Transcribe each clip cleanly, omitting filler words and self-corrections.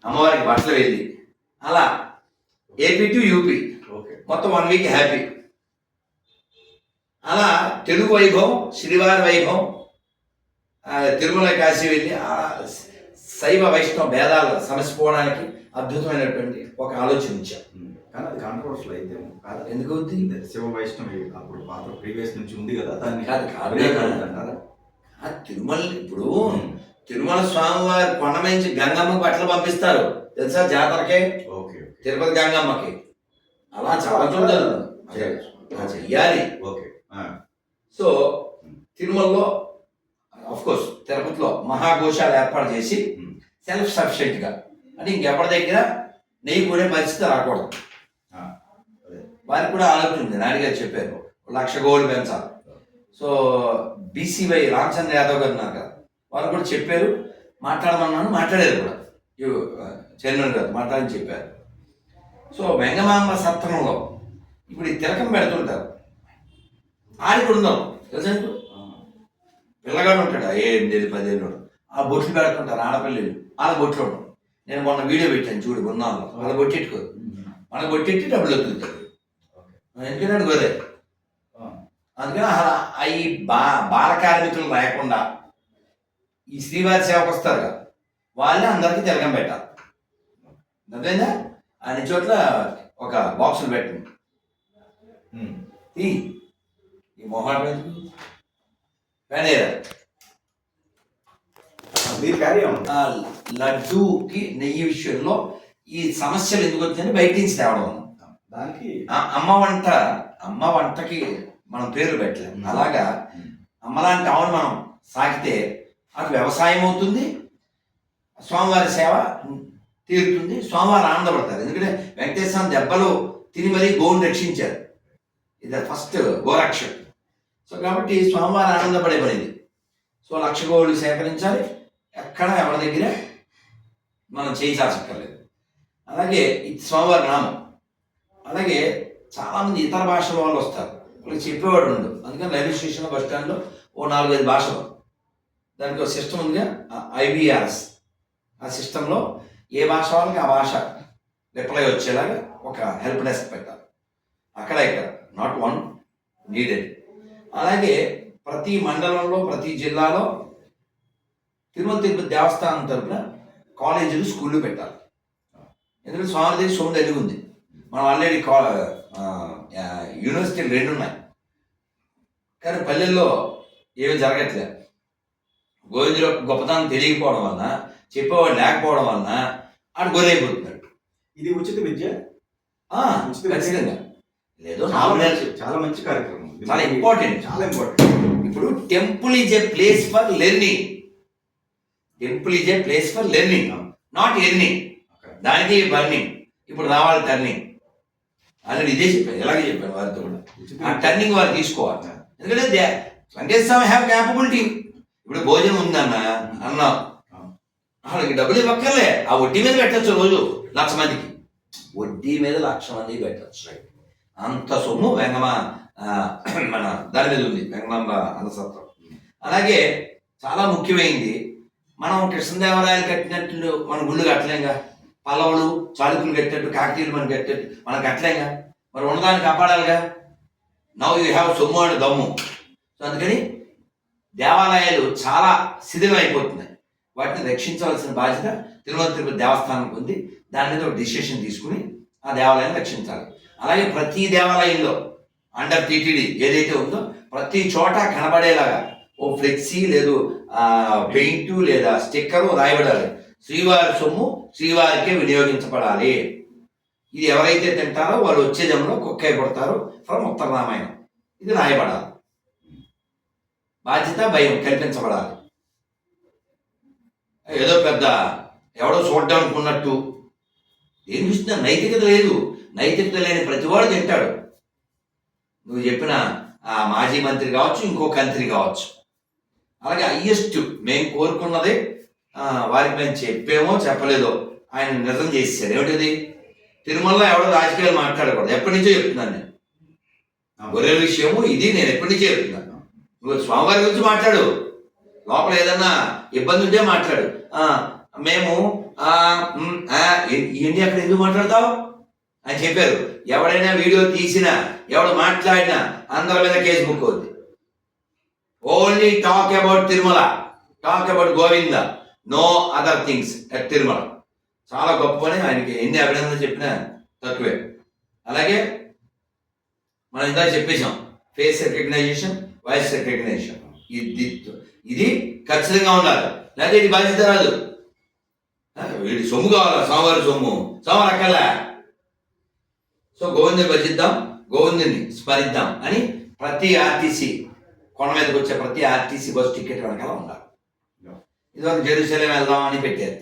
అమ్మవారికి బట్టలు వెళ్ళి అలా ఏపీ టు యూపీ మొత్తం 1 వీక్ హ్యాపీ. అలా తెలుగు వైభవం, శ్రీవారి వైభవం, తిరుమల కాశీ వెళ్ళి శైవ వైష్ణవ భేదాలు సమసిపోవడానికి అద్భుతమైనటువంటి ఒక ఆలోచన ఇచ్చాం. కానీ అది కాంట్రవర్షియల్ అయితే ఎందుకు అవుతుంది? శివ వైష్ణవి అప్పుడు పాత ప్రీవియస్ నుంచి ఉంది కదా, దాన్ని కాదు తిరుమల ఇప్పుడు తిరుమల స్వామివారి కొండ నుంచి గంగమ్మకి బట్టలు పంపిస్తారు తెలుసా జాతరకే, తిరుపతి గంగమ్మకి. అలా చాలా చూడదు చెయ్యాలి. సో తిరుమలలో కోర్స్ తిరుపతిలో మహాఘోషాలు ఏర్పాటు చేసి సెల్ఫ్ సఫిషియెంట్గా అంటే ఇంకెవరి దగ్గర నెయ్యి కొనే పరిస్థితి రాకూడదు. వారికి కూడా ఆలోచన ఉంది. నాయుడు గారు చెప్పారు 1,00,000 గోల్డ్ పెంచాలి. సో బీసీవై రామచంద్ర యాదవ్ గారు ఉన్నారు కదా, వారు కూడా చెప్పారు, మాట్లాడమన్నాను, మాట్లాడారు కూడా చైర్మన్ గారు మాట్లాడని చెప్పారు. సో వెంగమాంబ సత్రంలో ఇప్పుడు ఈ తిలకం పెడుతుంటారు, ఆడికి ఉందాం తెలుసా, పిల్లగాడు ఉంటాడు 8-10 ఏళ్ళు, ఆ బొట్లు పెడుతుంటారు ఆడపిల్లలు, వాళ్ళ బొట్లు ఉండవు. నేను మొన్న వీడియో పెట్టాను చూడు, ఉన్నాను వాళ్ళ బొట్టెట్టుకోరు, మన బొట్టెట్టి డబ్బులు వస్తుంటారు. ఎందుకంటే గొర్రె అందుకని ఈ బాల కార్మికులు రాయకుండా ఈ శ్రీవారి సేవకు వస్తారు కదా, వాళ్ళే అందరికీ తిలకం పెట్టాలి. అదేనా అన్ని చోట్ల ఒక బాక్సులు పెట్టండి. ఈ మొహాటం ఎందుకు లడ్డూకి నెయ్యి విషయంలో ఈ సమస్యలు ఎందుకు వచ్చాయని బయట నుంచి తేవడం. దానికి అమ్మ వంటకి మనం పేర్లు పెట్టలేము. అలాగా అమ్మలాంటి ఆవును మనం సాగితే అటు వ్యవసాయం అవుతుంది, స్వామివారి సేవ తీరుతుంది, స్వామివారు ఆనందపడతారు. ఎందుకంటే వెంకటేశ్వర దెబ్బలు తిని మరీ గోవుని రక్షించారు, ఇది ఫస్ట్ గోరక్ష. సో కాబట్టి స్వామివారు ఆనందపడే పనిది. సో 1,00,000 గోవులు సేకరించాలి, ఎక్కడ ఎవరి దగ్గర మనం చేయించాల్సక్కర్లేదు. అలాగే ఇది స్వామివారి నామం. అలాగే చాలామంది ఇతర భాషల వాళ్ళు వస్తారు, వాళ్ళకి చెప్పేవాడు ఉండు. అందుకని రైల్వే స్టేషన్లో బస్ స్టాండ్లో 4-5 భాషలు, దానికి ఒక సిస్టమ్ ఉందిగా IVRS. ఆ సిస్టంలో ఏ భాష వాళ్ళకి ఆ భాష రిప్లై వచ్చేలాగా ఒక హెల్ప్ డెస్క్ పెట్టాలి. అక్కడ ఇక్కడ నాట్ వన్ నీడెడ్. అలాగే ప్రతి మండలంలో ప్రతి జిల్లాలో తిరుమల తిరుపతి దేవస్థానం తరఫున కాలేజీలు స్కూళ్ళు పెట్టాలి. ఎందుకంటే స్వామిదేవి సోమదల్లి ఉంది, మనం ఆల్రెడీ యూనివర్సిటీలు 2 ఉన్నాయి, కానీ పల్లెల్లో ఏమీ జరగట్లేదు. గోవిందులో గొప్పతనం తెలియకపోవడం వలన, చెప్పేవాడు లేకపోవడం వలన ఆడు గొర్రెపోతున్నాడు. ఇది ఉచిత విద్య ఖచ్చితంగా లేదు, చాలా మంచి కార్యక్రమం, చాలా ఇంపార్టెంట్. ఇప్పుడు temple is a place for learning, not earning. దానికి బర్నింగ్, ఇప్పుడు రావాలి టర్నింగ్. ఆల్రెడీ ఇదే చెప్పాను, ఎలాగే చెప్పాను వారితో కూడా. ఆ టర్నింగ్ వారు తీసుకోవాలి. ఎందుకంటే వెంకటేశ్వర హ్యావ్ క్యాపబిలిటీ. ఇప్పుడు భోజనం ఉందన్న అన్నాం, వాళ్ళకి డబ్బులు ఇవ్వక్కర్లే, ఆ వడ్డీ మీద పెట్టచ్చు. రోజు 1,00,000 మందికి వడ్డీ మీద 1,00,000 మందికి పెట్టచ్చు. అంత సొమ్ము మన దాని మీద ఉంది, వెంగమాంబ అన్నసత్రం. అలాగే చాలా ముఖ్యమైనది, మనం కృష్ణదేవరాయలు కట్టినట్లు మన గుళ్ళు కట్టలేంగా, పల్లవులు చాళుక్యులు కట్టినట్టు, కాకతీయులు మనం కట్టినట్టు మనం కట్టలేంగా, మరి ఉన్నదాన్ని కాపాడాలిగా. నవ్ యూ హ్యావ్ సొమ్ము అండ్ దమ్ము. సో అందుకని దేవాలయాలు చాలా శిథిలం అయిపోతున్నాయి, వాటిని రక్షించవలసిన బాధ్యత తిరుమల తిరుపతి దేవస్థానానికి ఉంది. దాని మీద ఒక డిసిషన్ తీసుకుని ఆ దేవాలయాన్ని రక్షించాలి. అలాగే ప్రతి దేవాలయంలో అండర్ టీటీడీ ఏదైతే ఉందో ప్రతి చోట కనబడేలాగా ఓ ఫ్లెక్సీ లేదు పెయింటు లేదా స్టిక్కరు రాయబడాలి, శ్రీవారి సొమ్ము శ్రీవారికే వినియోగించబడాలి. ఇది ఎవరైతే తింటారో వాళ్ళు వచ్చే జన్మలో కుక్క అయిపోతారు ఫ్రమ్ ఉత్తర రామాయణం. ఇది రాయబడాలి, బాధ్యత భయం కల్పించబడాలి. ఏదో పెద్ద ఎవడో చూడడం అనుకున్నట్టు ఏం చూస్తున్నా, నైతికత లేదు. నైతికత లేని ప్రతివాడు తింటాడు. నువ్వు చెప్పిన ఆ మాజీ మంత్రి కావచ్చు, ఇంకో మంత్రి కావచ్చు. అలాగే హయ్యెస్ట్ మేము కోరుకున్నదే వారికి మేము చెప్పేమో చెప్పలేదో ఆయన నిజం చేశాడు. ఏమిటిది? తిరుమలలో ఎవడో రాజకీయాలు మాట్లాడకూడదు. ఎప్పటి నుంచో చెప్తున్నాను నేను, గొర్రెల విషయము ఇది నేను ఎప్పటి నుంచో చెప్తున్నాను. నువ్వు స్వామివారి గురించి మాట్లాడు, లోపల ఏదన్నా ఇబ్బంది ఉంటే మాట్లాడు. మేము ఇవన్నీ అక్కడ ఎందుకు మాట్లాడతావు అని చెప్పారు. ఎవడైనా వీడియో తీసినా ఎవడు మాట్లాడినా అందరి మీద కేసు బుక్ అవుద్ది. Only talk about Tirumala, talk about Govinda, no other things at Tirumala. చాలా గొప్పని ఆయనకి ఎన్ని అభినందనలు చెప్పినా తక్కువే. అలాగే మనం ఇందాక చెప్పేశాం, ఫేస్ రికగ్నైజేషన్, వాయిస్ రికగ్నైజేషన్, ఇది ఖచ్చితంగా ఉండాలి. లేకపోతే ఇది బాధ్యత రాదు. వీడి సొమ్ము కావాలా, సోమవారి సొమ్ము, సోమవారం అక్కర్లే. సో గోవిందుని భజిద్దాం, గోవిందుని స్మరిద్దాం అని ప్రతి ఆర్టీసీ, కొండ మీదకి వచ్చే ప్రతి ఆర్టీసీ బస్సు టికెట్ వెనకాల ఉండాలి. ఇదివరకు జెరూసలేం వెళ్దాం అని పెట్టారు,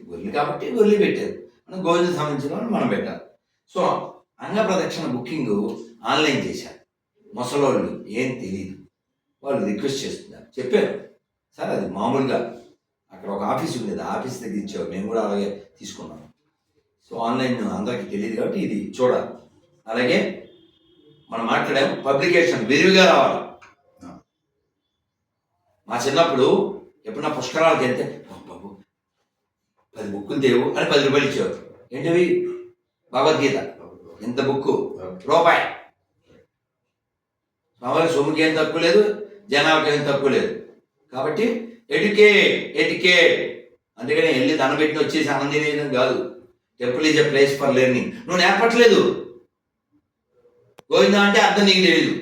గొల్లి కాబట్టి గొల్లి పెట్టారు. మనం గోవిందుకి సంబంధించిన వాళ్ళు మనం పెట్టాలి. సో అంగ ప్రదక్షిణ బుకింగ్ ఆన్లైన్ చేశారు. ముసలోళ్ళు ఏం తెలియదు, వాళ్ళు రిక్వెస్ట్ చేస్తున్నారు. చెప్పారు సార్ అది మామూలుగా అక్కడ ఒక ఆఫీస్ ఉండేది, ఆఫీస్ దగ్గర ఇచ్చారు, మేము కూడా అలాగే తీసుకున్నాం. సో ఆన్లైన్ అందరికీ తెలియదు కాబట్టి ఇది చూడాలి. అలాగే మనం మాట్లాడాము, పబ్లికేషన్ విరివిగా రావాలి. మా చిన్నప్పుడు ఎప్పుడన్నా పుష్కరాలకు వెళ్తే బాబు 10 బుక్కులు దేవు అని 10 రూపాయలు ఇచ్చేవారు. ఏంటవి? భగవద్గీత ఇంత బుక్కు రూపాయి. మామూలుగా సొమ్ముకి ఏం తక్కువ లేదు, జనాలకు ఏం తక్కువ లేదు. కాబట్టి ఎటికేట్ అందుకని వెళ్ళి దండం పెట్టి వచ్చేసి ఆనందం కాదు. Temple is a place for learning. నువ్వు నేర్పట్లేదు. గోవిందా అంటే అర్థం నీకు తెలియదు.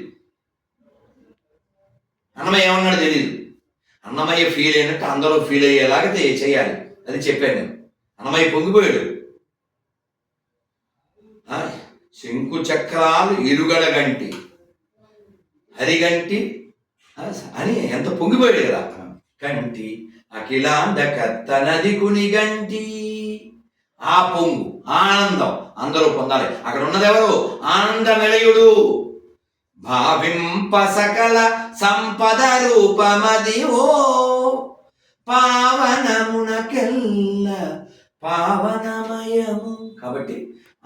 అన్నమయ్య ఏమన్నాడు తెలియదు. అన్నమయ్య ఫీల్ అయినట్టు అందరూ ఫీల్ అయ్యేలాగా చేయాలి. అది చెప్పాను నేను. అన్నమయ్య పొంగిపోయాడు. శంకు చక్రాలు ఇరుగడ గంటి హరిగంటి అని ఎంత పొంగిపోయాడు కదా. కంటి అఖిలాండ కర్తనది కునిగంటి. ఆ పొంగు ఆనందం అందరూ పొందాలి. అక్కడ ఉన్నది ఎవరు? ఆనంద నిలయుడు. భావింప సకల సంపద రూపమది ఓ పావనమునకెల్ల పావనమయము. కాబట్టి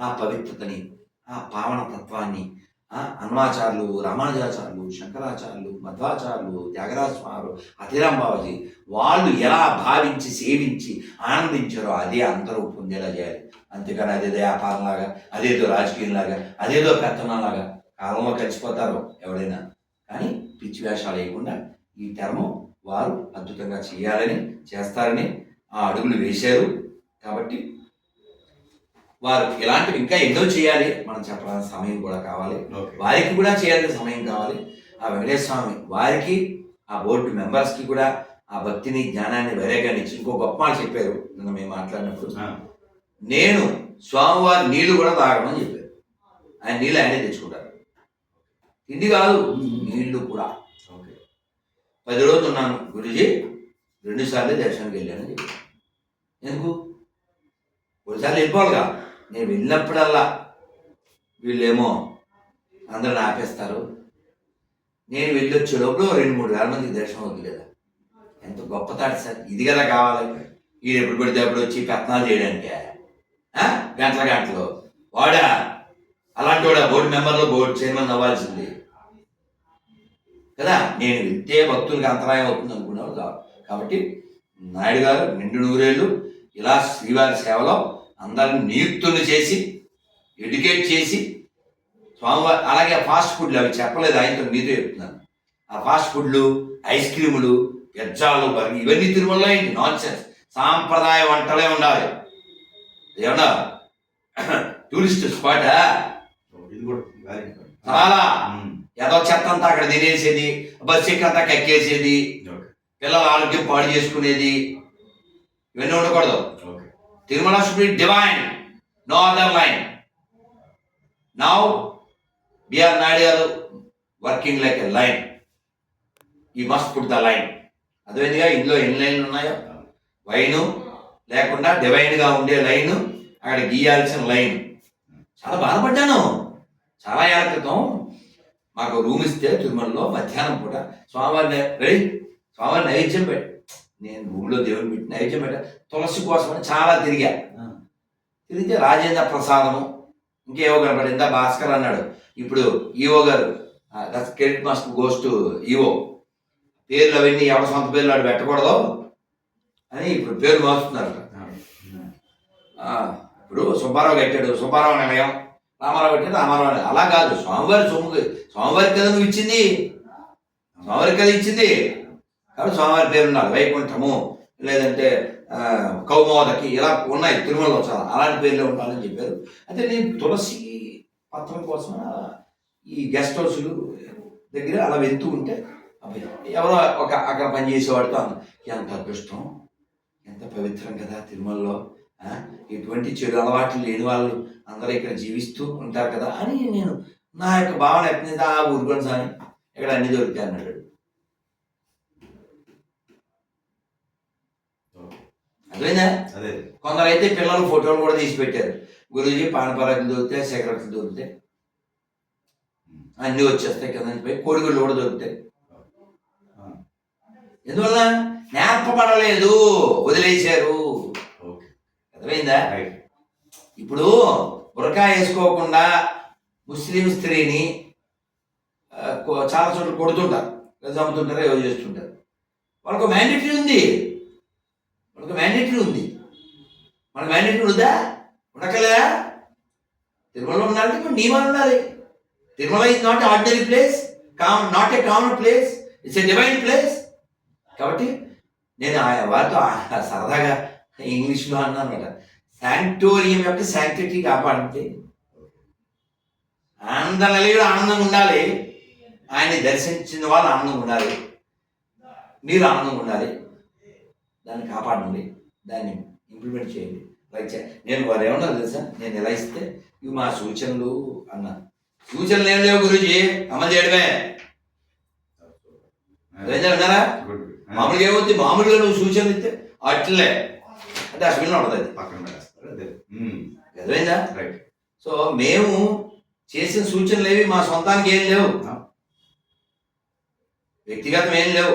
ఆ పవిత్రతని, ఆ పావన తత్వాన్ని అన్వాచార్యులు, రామానుజాచార్యులు, శంకరాచార్యులు, మధ్వాచార్యులు, త్యాగరాజస్వామి, అతిరాం బాబాజీ వాళ్ళు ఎలా భావించి సేవించి ఆనందించారో అదే అందరూ పొందేలా చేయాలి. అంతేకాని అదేదో వ్యాపారంలాగా, అదేదో రాజకీయంలాగా, అదేదో పెత్తనంలాగా కాలంలో కలిసిపోతారు ఎవరైనా. కానీ పిచ్చి వేషాలు వేయకుండా ఈ టర్మ్ వారు అద్భుతంగా చేయాలని, చేస్తారని ఆ అడుగులు వేశారు. కాబట్టి వారు ఇలాంటివి ఇంకా ఎన్నో చేయాలి. మనం చెప్పడానికి సమయం కూడా కావాలి, వారికి కూడా చేయాల్సిన సమయం కావాలి. ఆ వెంకటేశ్వర స్వామి వారికి, ఆ బోర్డు మెంబర్స్కి కూడా ఆ భక్తిని, జ్ఞానాన్ని, వైరాగ్యాన్ని ఇచ్చి ఇంకో గొప్ప మాట చెప్పారు నిన్న మేము మాట్లాడినప్పుడు. నేను స్వామివారి నీళ్లు కూడా తాగమని చెప్పారు. ఆయన నీళ్ళు ఆయనే తెచ్చుకుంటారు. తిండి కాదు, నీళ్లు కూడా. 10 రోజులు ఉన్నాను గురుజీ, 2 సార్లు దర్శనానికి వెళ్ళానని చెప్పారు. ఎందుకు? 1 సార్లు వెళ్ళిపోవాలిగా. నేను వెళ్ళినప్పుడల్లా వీళ్ళేమో అందరిని ఆపేస్తారు. నేను వెళ్ళొచ్చే లోపల 2-3 వేల మందికి దర్శనం అవుతుంది కదా. ఎంత గొప్ప తాటి సార్. ఇది కదా కావాలి. వీడు ఎప్పుడు పడితే అప్పుడు వచ్చి పెత్తనాలు చేయడానికి గంటలు వాడా అలాంటి వాడా బోర్డు మెంబర్లో బోర్డు చైర్మన్ అవ్వాల్సింది కదా. నేను వెళ్తే భక్తులకు అంతరాయం అవుతుంది అనుకున్నావు. కాబట్టి నాయుడు గారు నిండు 100 ఏళ్ళు ఇలా శ్రీవారి సేవలో అందరిని నియుక్తులు చేసి, ఎడ్యుకేట్ చేసి, స్వామివారి అలాగే ఫాస్ట్ ఫుడ్లు అవి చెప్పలేదు ఆయనతో, మీతో చెప్తున్నాను. ఆ ఫాస్ట్ ఫుడ్లు, ఐస్ క్రీములు, పిజ్జాలు, బర్గర్ ఇవన్నీ తిరుమలలో ఏంటి? Non sense. సాంప్రదాయ వంటలే ఉండాలి. ఏమన్నా టూరిస్ట్ స్పాట్ చాలా ఏదో చెత్త అంతా అక్కడ తినేసేది, బస్సు ఎక్కంతా కక్కేసేది, పిల్లల ఆరోగ్యం పాడు చేసుకునేది, ఇవన్నీ ఉండకూడదు. Tirumala should be divine, no other line. Now B.R. Naidu working like a line. You must put the line. అదేవిధంగా ఇందులో ఎన్ని లైన్లు ఉన్నాయో, వైను లేకుండా డివైన్గా ఉండే లైను, అక్కడ గీయాల్సిన లైన్. చాలా బాధపడ్డాను. చాలా ఏళ్ళ క్రితం మాకు రూమ్ ఇస్తే తిరుమలలో మధ్యాహ్నం పూట స్వామివారిని నైవేద్యం పెట్టి, నేను రూమ్లో దేవుని పెట్టి నైవేద్యం పెట్టా తులసి కోసమని చాలా తిరిగితే రాజేంద్ర ప్రసాదము ఇంకేవో కనపడిందా భాస్కర్ అన్నాడు. ఇప్పుడు ఈవో గారు credit must goes to EO. పేర్లు అవన్నీ ఎవరి సొంత పేర్లు ఆడు పెట్టకూడదు అని ఇప్పుడు పేరు మార్చుతున్నారు. ఇప్పుడు సుబ్బారావు కట్టాడు, సుబ్బారావు నిలయం, రామారావు కట్టాడు, రామారావు నిలయం. అలా కాదు, స్వామివారి సొమ్ముకి, స్వామివారికి కదా నువ్వు ఇచ్చింది, స్వామివారికి కదా ఇచ్చింది. కాబట్టి స్వామివారి పేరు ఉండాలి. వైకుంఠము, లేదంటే కౌమోదకి, ఇలా ఉన్నాయి తిరుమలలో చాలా, అలాంటి పేర్లే ఉండాలని చెప్పారు. అయితే నేను తులసి పత్రం కోసం ఈ గెస్ట్ హౌస్లు దగ్గర అలా వెళ్తూ ఉంటే ఎవరో అక్కడ పనిచేసేవాడితో ఎంత అదృష్టం, ఎంత పవిత్రం కదా తిరుమలలో, ఎటువంటి చెడు అలవాట్లు లేని వాళ్ళు అందరూ ఇక్కడ జీవిస్తూ ఉంటారు కదా అని నేను నా యొక్క భావన ఎట్టింది. ఊరుకొని సాని ఇక్కడ అన్ని దొరుకుతాయి అన్నాడు. అదేనా? కొందరు అయితే పిల్లలు ఫోటోలు కూడా తీసి పెట్టారు. గురూజీ పానపరాకులు దొరుకుతాయి, సిగరెట్లు దొరుకుతాయి, అన్నీ వచ్చేస్తాయి కింద నుంచి పోయి, కోడిగుళ్ళు కూడా దొరుకుతాయి. ఎందువల్ల నేర్పబడలేదు, వదిలేశారు. అర్థమైందా? ఇప్పుడు బురకా వేసుకోకుండా ముస్లిం స్త్రీని చాలా చోట్ల కొడుతుంటారు, చంపుతుంటారు, ఏవో చేస్తుంటారు. వాళ్ళకు మ్యాండేటరీ ఉంది, మనకు మ్యాండేటరీ ఉంది. మనకు మ్యాండేటరీ ఉందా? ఉండకలేదా? తిరుమలలో ఉండాలంటే ఇప్పుడు నియమాలు ఉండాలి. Tirumala is not ordinary place, not a common place, it's a divine place. కాబట్టి నేను వారితో సరదాగా ఇంగ్లీష్లో అన్నా అనమాట, శాంక్టోరియం యొక్క శాంక్టిటీ కాపాడితే ఆనందనిలయుడు ఆనందంగా ఉండాలి, ఆయన్ని దర్శించిన వాళ్ళు ఆనందంగా ఉండాలి, మీరు ఆనందంగా ఉండాలి. దాన్ని కాపాడండి, దాన్ని ఇంప్లిమెంట్ చేయండి. నేను వారు ఏమన్నా తెలుసా, నేను ఎలా ఇస్తే ఇవి మా సూచనలు అన్నా. సూచనలు ఏం లేవు గురూజీ, అమలు చేయడమే. విన్నారా? మామూలుగా ఏమవుతుంది, మామూలుగా నువ్వు సూచనలు ఇస్తే అట్లే అంటే అసలు ఉండదు, అర్థమైందా? సో మేము చేసిన సూచనలు ఏవి మా సొంతానికి ఏం లేవు, వ్యక్తిగతం ఏం లేవు.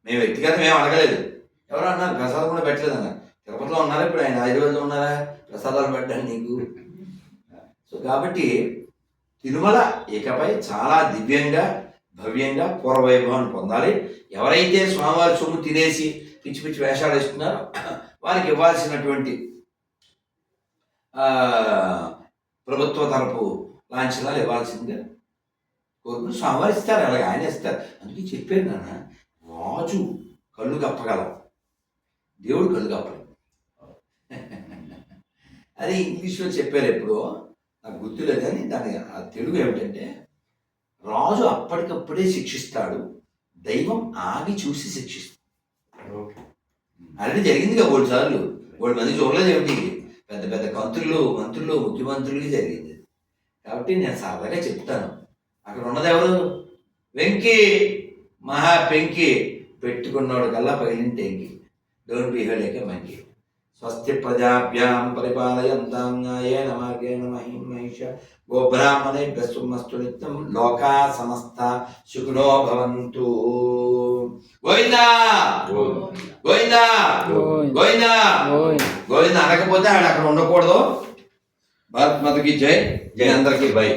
మేము వ్యక్తిగతం ఏం అడగలేదు. ఎవరు అన్నారు ప్రసాదం కూడా పెట్టలేదు అన్నారు. తిరుపతిలో ఉన్నారా, ఇప్పుడు ఆయన హైదరాబాద్లో ఉన్నారా ప్రసాదాలు పెట్టాలి నీకు. సో కాబట్టి తిరుమల ఇకపై చాలా దివ్యంగా, భవ్యంగా, పూర్వవైభవాన్ని పొందాలి. ఎవరైతే స్వామివారి సొమ్ము తినేసి పిచ్చి పిచ్చి వేషాలు వేస్తున్నారో వారికి ఇవ్వాల్సినటువంటి ప్రభుత్వ తరపు లాంఛనాలు ఇవ్వాల్సిందిగా కోరుకుని స్వామివారు ఇస్తారు, అలాగే ఆయన ఇస్తారు. అందుకే చెప్పాను నాన్న, రాజు కళ్ళు కప్పగలం, దేవుడు కళ్ళు కప్పడు. అది ఇంగ్లీష్లో చెప్పారు ఎప్పుడో, నాకు గుర్తులేదు. కానీ దాని ఆ తెలుగు ఏమిటంటే, రాజు అప్పటికప్పుడే శిక్షిస్తాడు, దైవం ఆగి చూసి శిక్షిస్తాడు. అలాంటి జరిగిందిగా 3 సార్లు, 3 మంది చూడలేదు ఏమిటి, పెద్ద పెద్ద మంత్రులు, ముఖ్యమంత్రులకి జరిగింది. కాబట్టి నేను సరదాగా చెప్తాను, అక్కడ ఉన్నది ఎవరు, వెంకీ మహా పెంకి, పెట్టుకున్నోడు కల్లా పగిలిన టెంకి, don't behave like a monkey. స్వస్తి ప్రజాభ్యాం పరిపాలయంతాం న్యాయేన మార్గేణ మహిం మహిషా గోబ్రాహ్మణేభ్యః శుభమస్తు నిత్యం లోకా సమస్తా సుఖినో భవంతు. గోవిందా గోవిందా గోవిందా గోవిందా అనకపోతే ఆడ అక్కడ ఉండకూడదు. భారత్ మాతకి జై, జై అందరికీ బై.